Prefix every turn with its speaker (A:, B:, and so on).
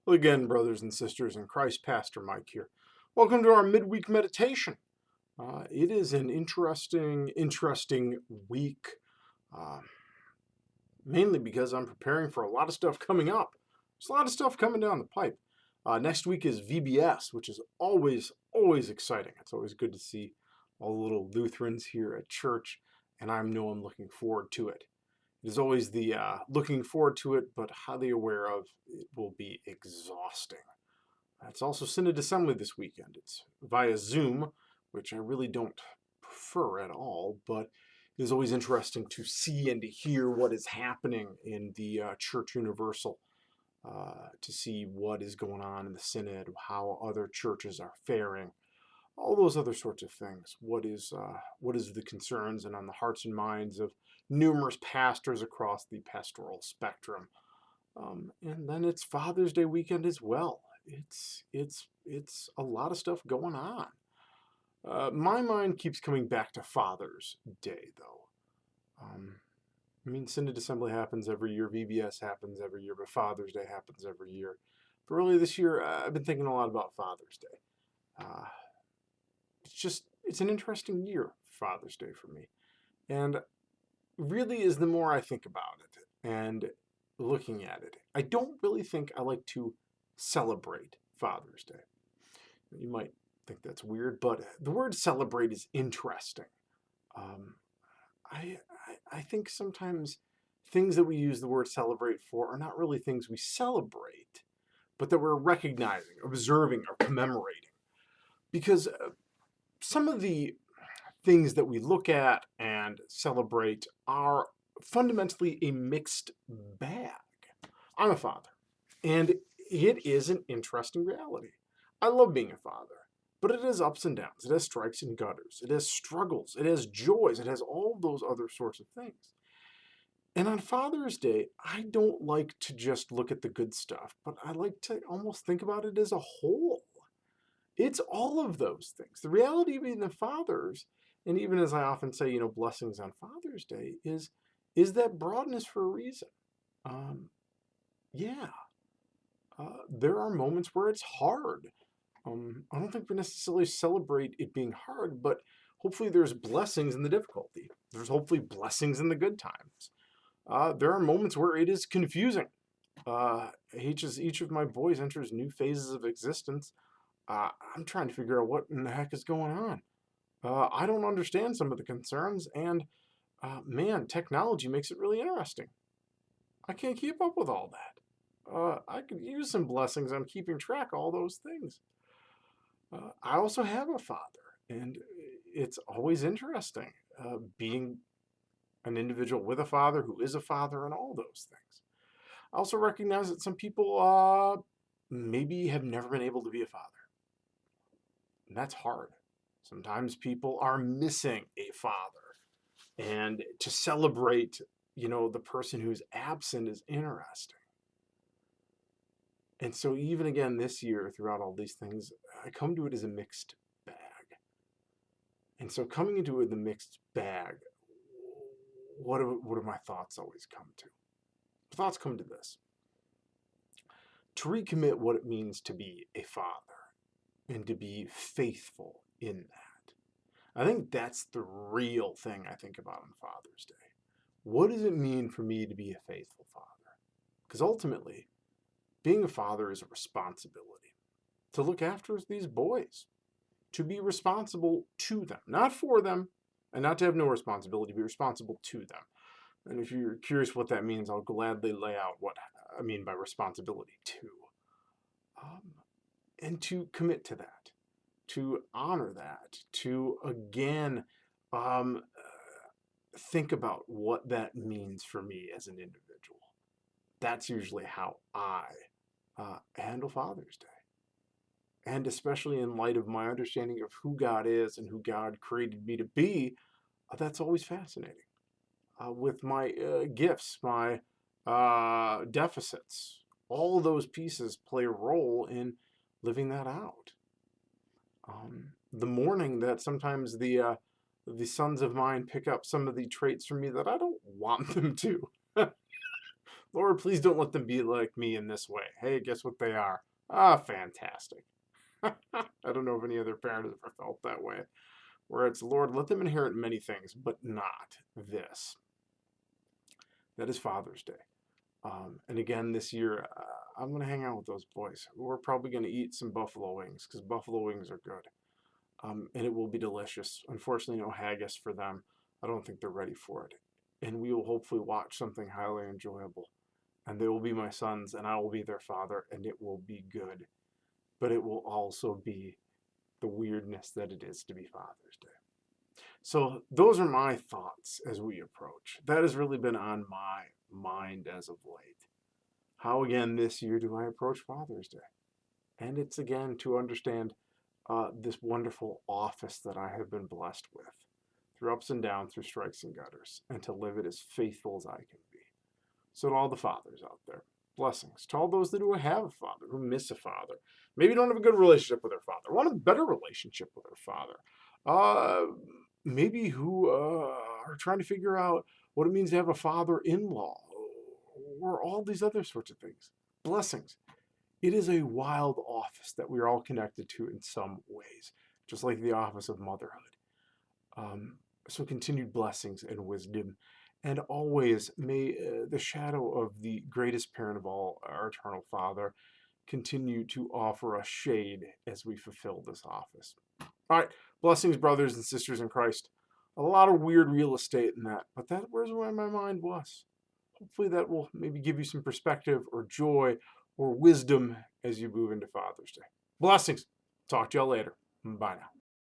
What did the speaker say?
A: Well, again, brothers and sisters in Christ, Pastor Mike here. Welcome to our midweek meditation. It is an interesting week, uh, mainly because I'm preparing for a lot of stuff coming up. There's a lot of stuff coming down the pipe. Next week is VBS, which is always exciting. It's always good to see all the little Lutherans here at church, and I know I'm looking forward to it. It is always the looking forward to it, but highly aware of it will be exhausting. It's also Synod Assembly this weekend. It's via Zoom, which I really don't prefer at all, but it is always interesting to see and to hear what is happening in the Church Universal, to see what is going on in the Synod, how other churches are faring, all those other sorts of things. What is the concerns and on the hearts and minds of numerous pastors across the pastoral spectrum. And then it's Father's Day weekend as well. It's a lot of stuff going on. My mind keeps coming back to Father's Day, though. I mean, Synod Assembly happens every year, VBS happens every year, but Father's Day happens every year. But really, this year, I've been thinking a lot about Father's Day. Uh, it's an interesting year, Father's Day for me. And really, is the more I think about it and looking at it, I don't really think I like to celebrate Father's Day. You might think that's weird, but the word celebrate is interesting. Um, I, I think sometimes things that we use the word celebrate for are not really things we celebrate, but that we're recognizing, observing, or commemorating. Because some of the things that we look at and celebrate are fundamentally a mixed bag. I'm a father, and it is an interesting reality. I love being a father, but it has ups and downs. It has strikes and gutters. It has struggles. It has joys. It has all those other sorts of things. And on Father's Day, I don't like to just look at the good stuff, but I like to almost think about it as a whole. It's all of those things. The reality of being the fathers, and even as I often say, blessings on Father's Day, is that broadness for a reason. Um, yeah, there are moments where it's hard. I don't think we necessarily celebrate it being hard, but hopefully there's blessings in the difficulty. There's hopefully blessings in the good times. There are moments where it is confusing. As each of my boys enters new phases of existence, I'm trying to figure out what in the heck is going on. I don't understand some of the concerns, and man, technology makes it really interesting. I can't keep up with all that. I could use some blessings on keeping track of all those things. I also have a father, and it's always interesting being an individual with a father who is a father and all those things. I also recognize that some people maybe have never been able to be a father. And that's hard. Sometimes people are missing a father. And to celebrate, the person who's absent is interesting. And so even again this year, throughout all these things, I come to it as a mixed bag. And so coming into it with a mixed bag, what do my thoughts always come to? The thoughts come to this. To recommit what it means to be a father and to be faithful in that. I think that's the real thing I think about on Father's Day. What does it mean for me to be a faithful father? Because ultimately, being a father is a responsibility to look after these boys, to be responsible to them, not for them, and not to have no responsibility, be responsible to them. And if you're curious what that means, I'll gladly lay out what I mean by responsibility to. And to commit to that, to honor that, to again think about what that means for me as an individual. That's usually how I handle Father's Day. And especially in light of my understanding of who God is and who God created me to be, that's always fascinating. With my gifts, my deficits, all those pieces play a role in living that out. The mourning that sometimes the sons of mine pick up some of the traits from me that I don't want them to. Lord, please don't let them be like me in this way. Hey, guess what they are? Ah, fantastic. I don't know if any other parent has ever felt that way, where it's, Lord, let them inherit many things, but not this. That is Father's Day. And again, this year, I'm going to hang out with those boys. We're probably going to eat some buffalo wings because buffalo wings are good. And it will be delicious. Unfortunately, no haggis for them. I don't think they're ready for it. And we will hopefully watch something highly enjoyable. And they will be my sons, and I will be their father, and it will be good. But it will also be the weirdness that it is to be Father's Day. So those are my thoughts as we approach. That has really been on my mind as of late. How again this year do I approach Father's Day? And it's again to understand this wonderful office that I have been blessed with through ups and downs, through strikes and gutters, and to live it as faithful as I can be. So to all the fathers out there, blessings. To all those that do have a father, who miss a father, maybe don't have a good relationship with their father, want a better relationship with their father, maybe who are trying to figure out what it means to have a father-in-law, or all these other sorts of things. Blessings. It is a wild office that we are all connected to in some ways, just like the office of motherhood. So continued blessings and wisdom. And always may the shadow of the greatest parent of all, our eternal Father, continue to offer us shade as we fulfill this office. All right, blessings, brothers and sisters in Christ. A lot of weird real estate in that, but that was where my mind was. Hopefully that will maybe give you some perspective or joy or wisdom as you move into Father's Day. Blessings. Talk to y'all later. Bye now.